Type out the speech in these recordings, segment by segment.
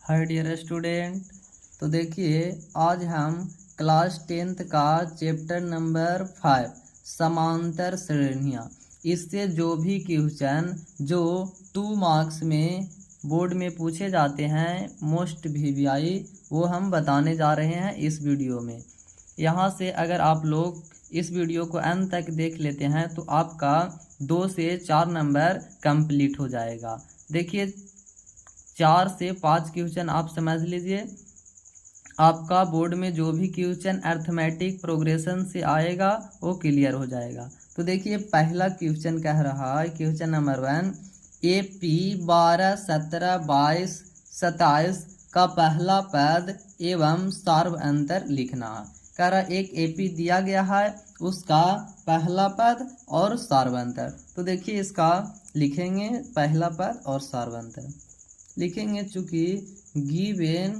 Hi dear student. तो देखिए आज हम क्लास 10th का चैप्टर नंबर 5 समांतर श्रेणियाँ, इससे जो भी क्वेश्चन जो 2 मार्क्स में बोर्ड में पूछे जाते हैं मोस्ट वीवीआई, वो हम बताने जा रहे हैं इस वीडियो में। यहाँ से अगर आप लोग इस वीडियो को अंत तक देख लेते हैं तो आपका 2 से 4 नंबर कंप्लीट हो जाएगा। देखिए 4 से 5 क्वेश्चन आप समझ लीजिए, आपका बोर्ड में जो भी क्वेश्चन अर्थमेटिक प्रोग्रेशन से आएगा वो क्लियर हो जाएगा। तो देखिए पहला क्वेश्चन कह रहा है, क्वेश्चन नंबर 1, AP 12, 17, 22, 27 का पहला पद एवं सार्व अंतर लिखना है। कह रहा एक AP दिया गया है, उसका पहला पद और सार्वंतर। तो देखिए इसका लिखेंगे पहला पद और सार्वंतर लिखेंगे। चूंकि गिवन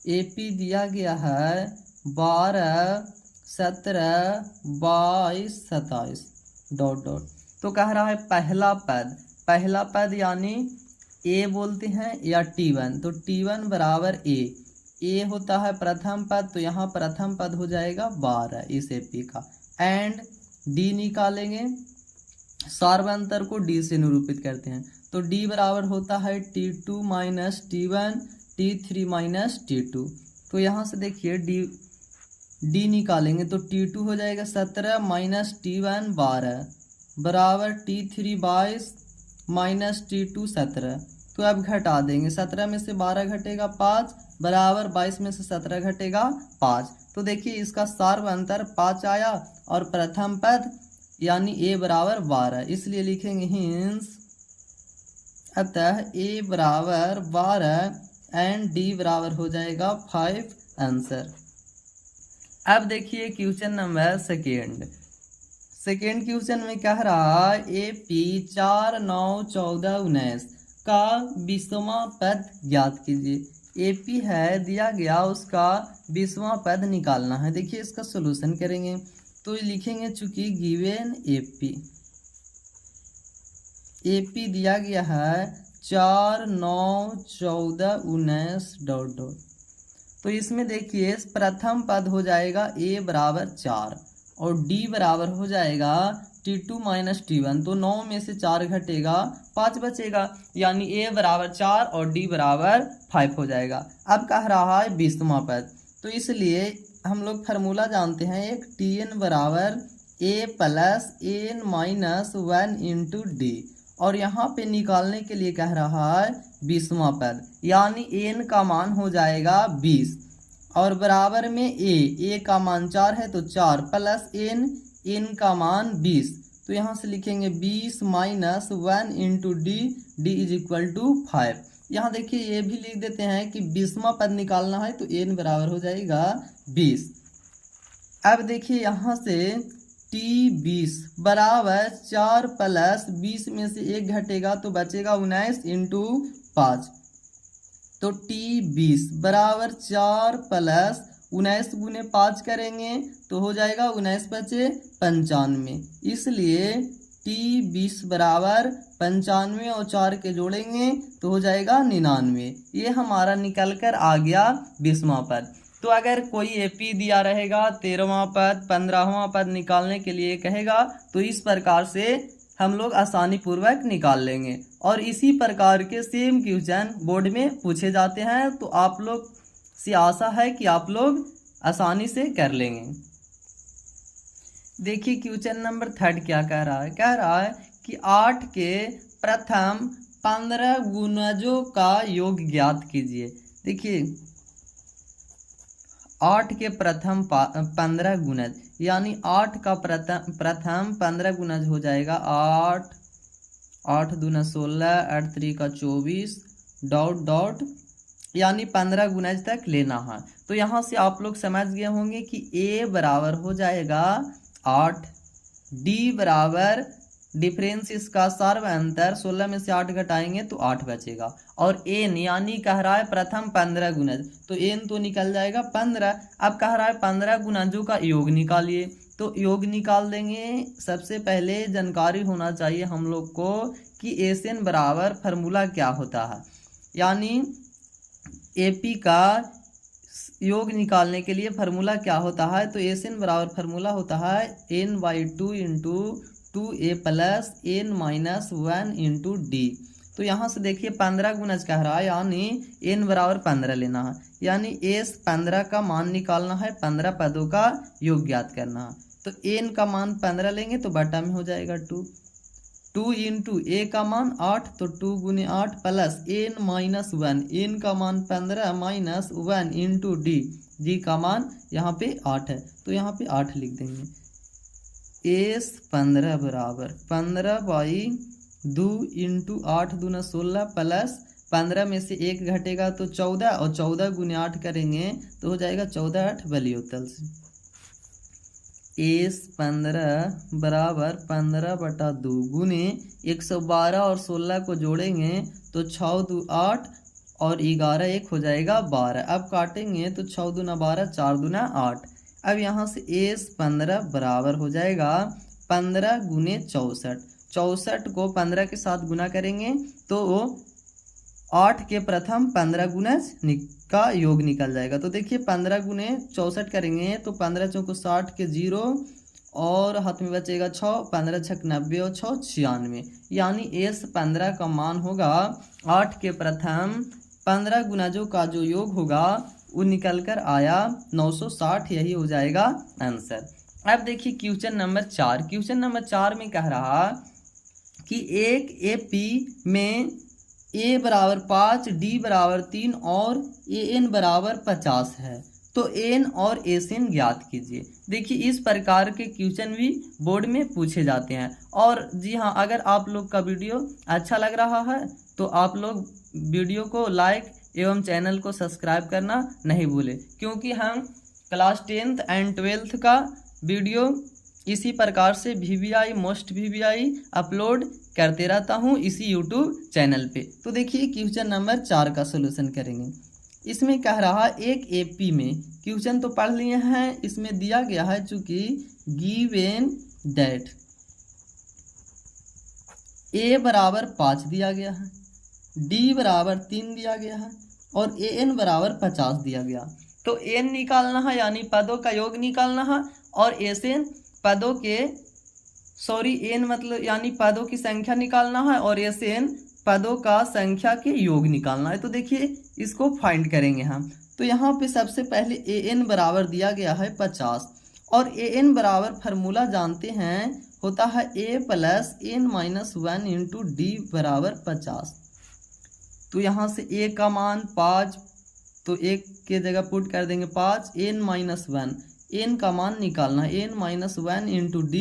AP दिया गया है 12, 17, 22, 27 ... तो कह रहा है पहला पद यानी A बोलते हैं या T1, तो T1 बराबर A होता है प्रथम पद, तो यहाँ प्रथम पद हो जाएगा 12 इस AP का। एंड D निकालेंगे, सार्वंतर को D से निरूपित करते हैं, तो D बराबर होता है T2 minus T1, T3 minus T2। तो यहाँ से देखिए D निकालेंगे तो T2 हो जाएगा 17 माइनस T1 12 बराबर T3 22 माइनस T2 17। तो अब घटा देंगे, 17 में से 12 घटेगा 5 बराबर 22 में से 17 घटेगा 5। तो देखिए इसका सार्वंतर 5 आया और प्रथम पद यानी A बराबर 12, इसलिए लिखेंगे हिंस अतः A बराबर 12 एंड D बराबर हो जाएगा 5 आंसर। अब देखिए क्वेश्चन नंबर सेकेंड क्वेश्चन में कह रहा है AP 4, 9, 14, 19 का 20वां पद ज्ञात कीजिए। AP है दिया गया, उसका 20वां पद निकालना है। देखिए इसका सॉल्यूशन करेंगे तो लिखेंगे चूंकि गिवन AP दिया गया है 4, 9, 14, 19 ... तो इसमें देखिए प्रथम पद हो जाएगा A बराबर 4 और D बराबर हो जाएगा T2 माइनस T1, तो 9 में से 4 घटेगा 5 बचेगा, यानी A बराबर 4 और D बराबर 5 हो जाएगा। अब कह रहा है 20वां पद, तो इसलिए हम लोग फार्मूला जानते हैं, एक Tn बराबर A plus N minus 1 into D, और यहाँ पे निकालने के लिए कह रहा है 20वां पद, यानी N का मान हो जाएगा 20 और बराबर में A का मान 4 है तो 4 प्लस N का मान 20। तो यहाँ से लिखेंगे 20 minus 1 into D is equal to 5। यहाँ देखिए ये भी लिख देते हैं कि 20वां पद निकालना है तो N बराबर हो जाएगा 20। अब देखिए यहाँ से T20 बराबर 4 प्लस 20 में से 1 घटेगा तो बचेगा 19 इंटू 5, तो T20 बराबर 4 प्लस 19 गुने 5 करेंगे तो हो जाएगा 19 बचे 95, इसलिए T20 बराबर 95 और 4 के जोड़ेंगे तो हो जाएगा 99। ये हमारा निकल कर आ गया 20वां पद। तो अगर कोई AP दिया रहेगा 13वां पद 15वां पद निकालने के लिए कहेगा तो इस प्रकार से हम लोग आसानी पूर्वक निकाल लेंगे, और इसी प्रकार के सेम क्वेश्चन बोर्ड में पूछे जाते हैं, तो आप लोग से आशा है कि आप लोग आसानी से कर लेंगे। देखिए क्वेश्चन नंबर 3 क्या कह रहा है, कह रहा है कि 8 के प्रथम 15 गुणजों का योग ज्ञात कीजिए। देखिए 8 के प्रथम 15 गुणज, यानी 8 का प्रथम 15 गुणज हो जाएगा 8 दूना 16, 8 3 का 24 ... यानी 15 गुणज तक लेना है। तो यहाँ से आप लोग समझ गए होंगे कि A बराबर हो जाएगा 8, D बराबर डिफरेंस इसका सार्व अंतर 16 में से 8 घटाएंगे तो 8 बचेगा, और N यानी कह रहा है प्रथम 15 गुणज, तो N तो निकल जाएगा 15। अब कह रहा है 15 गुणजों का योग निकालिए, तो योग निकाल देंगे। सबसे पहले जानकारी होना चाहिए हम लोग को कि SN बराबर फार्मूला क्या होता है। यानी AP का योग निकालने के लिए फार्मूला क्या होता है, तो SN बराबर फार्मूला होता है n/2 into 2a plus n minus 1 into D. तो यहाँ से देखिए 15 गुणज कह रहा है, यानी n बराबर 15 लेना है, यानी S 15 का मान निकालना है, 15 पदों का योग ज्ञात करना है। तो n का मान 15 लेंगे तो बटा में हो जाएगा 2 इंटू a का मान 8, तो 2 गुने 8 प्लस n माइनस 1, n का मान 15 माइनस 1 इंटू डी का मान यहाँ पे 8 है, तो यहाँ पे 8 लिख देंगे। S 15 बराबर 15/2 इंटू 8 दूना 16 प्लस 15 में से 1 घटेगा तो 14, और 14 गुने 8 करेंगे तो हो जाएगा 14×8 बलियोतल से। S 15 बराबर 15/2 गुने 112 और 16 को जोड़ेंगे तो 6 2 8 और 11 1 हो जाएगा 12। अब काटेंगे तो 6 दूना 12, 4 दूना 8। अब यहाँ से S 15 बराबर हो जाएगा 15 गुने 64। 64 को 15 के साथ गुना करेंगे तो 8 के प्रथम 15 गुणज का योग निकल जाएगा। तो देखिए 15 गुने 64 करेंगे तो 15 चौको 60 के 0 और हाथ में बचेगा 6, 15 छक 90 और 6 96, यानी S 15 का मान होगा 8 के प्रथम 15 गुणजों का जो योग होगा वो निकल कर आया 960, यही हो जाएगा आंसर। अब देखिए क्वेश्चन नंबर 4। क्वेश्चन नंबर 4 में कह रहा कि एक AP में A बराबर 5, D बराबर 3 और AN बराबर 50 है, तो N और SN ज्ञात कीजिए। देखिए इस प्रकार के क्वेश्चन भी बोर्ड में पूछे जाते हैं। और जी हाँ, अगर आप लोग का वीडियो अच्छा लग रहा है तो आप लोग वीडियो को लाइक एवं चैनल को सब्सक्राइब करना नहीं भूलें, क्योंकि हम क्लास 10th एंड 12th का वीडियो इसी प्रकार से VVI मोस्ट VVI अपलोड करते रहता हूँ इसी यूट्यूब चैनल पे। तो देखिए क्वेश्चन नंबर 4 का सलूशन करेंगे। इसमें कह रहा एक AP में, क्वेश्चन तो पढ़ लिए हैं, इसमें दिया गया है चूंकि गिवन दैट A बराबर 5 दिया गया है, D बराबर 3 दिया गया है और AN बराबर 50 दिया गया। तो N निकालना है यानी पदों का योग निकालना है, और SN पदों के N मतलब यानी पदों की संख्या निकालना है, और SN पदों का संख्या के योग निकालना है। तो देखिए इसको फाइंड करेंगे हम। तो यहाँ पे सबसे पहले AN बराबर दिया गया है 50, और AN बराबर फार्मूला जानते हैं होता है A plus N minus 1 into D बराबर 50। तो यहाँ से A का मान 5, तो 1 के जगह पुट कर देंगे 5, N माइनस 1, N का मान निकालना है, N minus 1 into D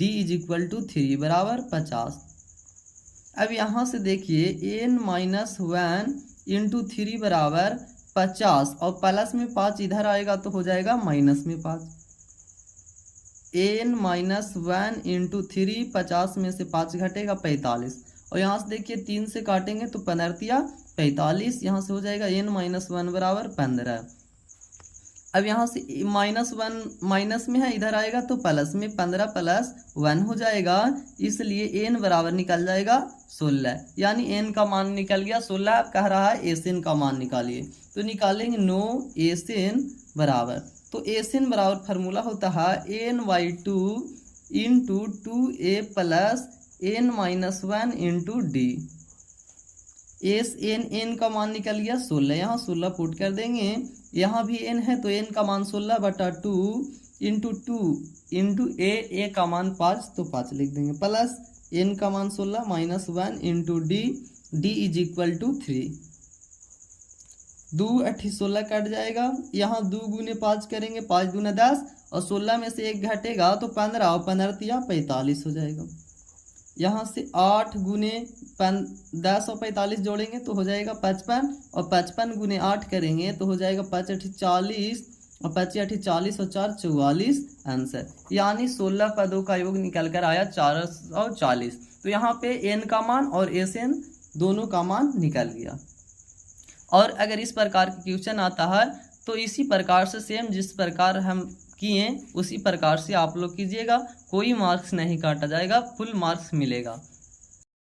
is equal to 3 बराबर 50। अब यहाँ से देखिए N माइनस 1 इंटू 3 बराबर 50, और प्लस में 5 इधर आएगा तो हो जाएगा माइनस में 5। N माइनस 1 इंटू 3, 50 में से 5 घटेगा 45, और यहाँ से देखिए 3 से काटेंगे तो 15 45, यहाँ से हो जाएगा N माइनस 1 बराबर 15। अब यहाँ से -1 माइनस में है, इधर आएगा तो प्लस में 15 प्लस 1 हो जाएगा, इसलिए n बराबर निकल जाएगा 16, यानी n का मान निकल गया 16। अब कह रहा है SN का मान निकालिए, तो निकालेंगे नो SN बराबर, तो SN बराबर फार्मूला होता है n/2 into 2a plus n minus 1 into D. n का मान निकल गया 16, यहाँ 16 पुट कर देंगे, यहाँ भी n है तो n का मान 16/2 इंटू 2 इंटू a का मान 5 तो 5 लिख देंगे, प्लस n का मान 16 minus 1 into d is equal to 3। 2 8 16 cut जाएगा, यहाँ 2 गुने 5 करेंगे, 5 दूना 10 और 16 में से 1 घटेगा तो 15 और 15 45 हो जाएगा। यहाँ से 8 गुने 10 और 45 जोड़ेंगे तो हो जाएगा 55, और 55 गुने 8 करेंगे तो हो जाएगा 5 8 40 और 25 8 40 और 4 44 आंसर, यानी 16 पदों का योग निकल कर आया 440। तो यहाँ पे n का मान और SN दोनों का मान निकल गया। और अगर इस प्रकार का क्वेश्चन आता है तो इसी प्रकार से सेम जिस प्रकार हम किए उसी प्रकार से आप लोग कीजिएगा, कोई मार्क्स नहीं काटा जाएगा, फुल मार्क्स मिलेगा।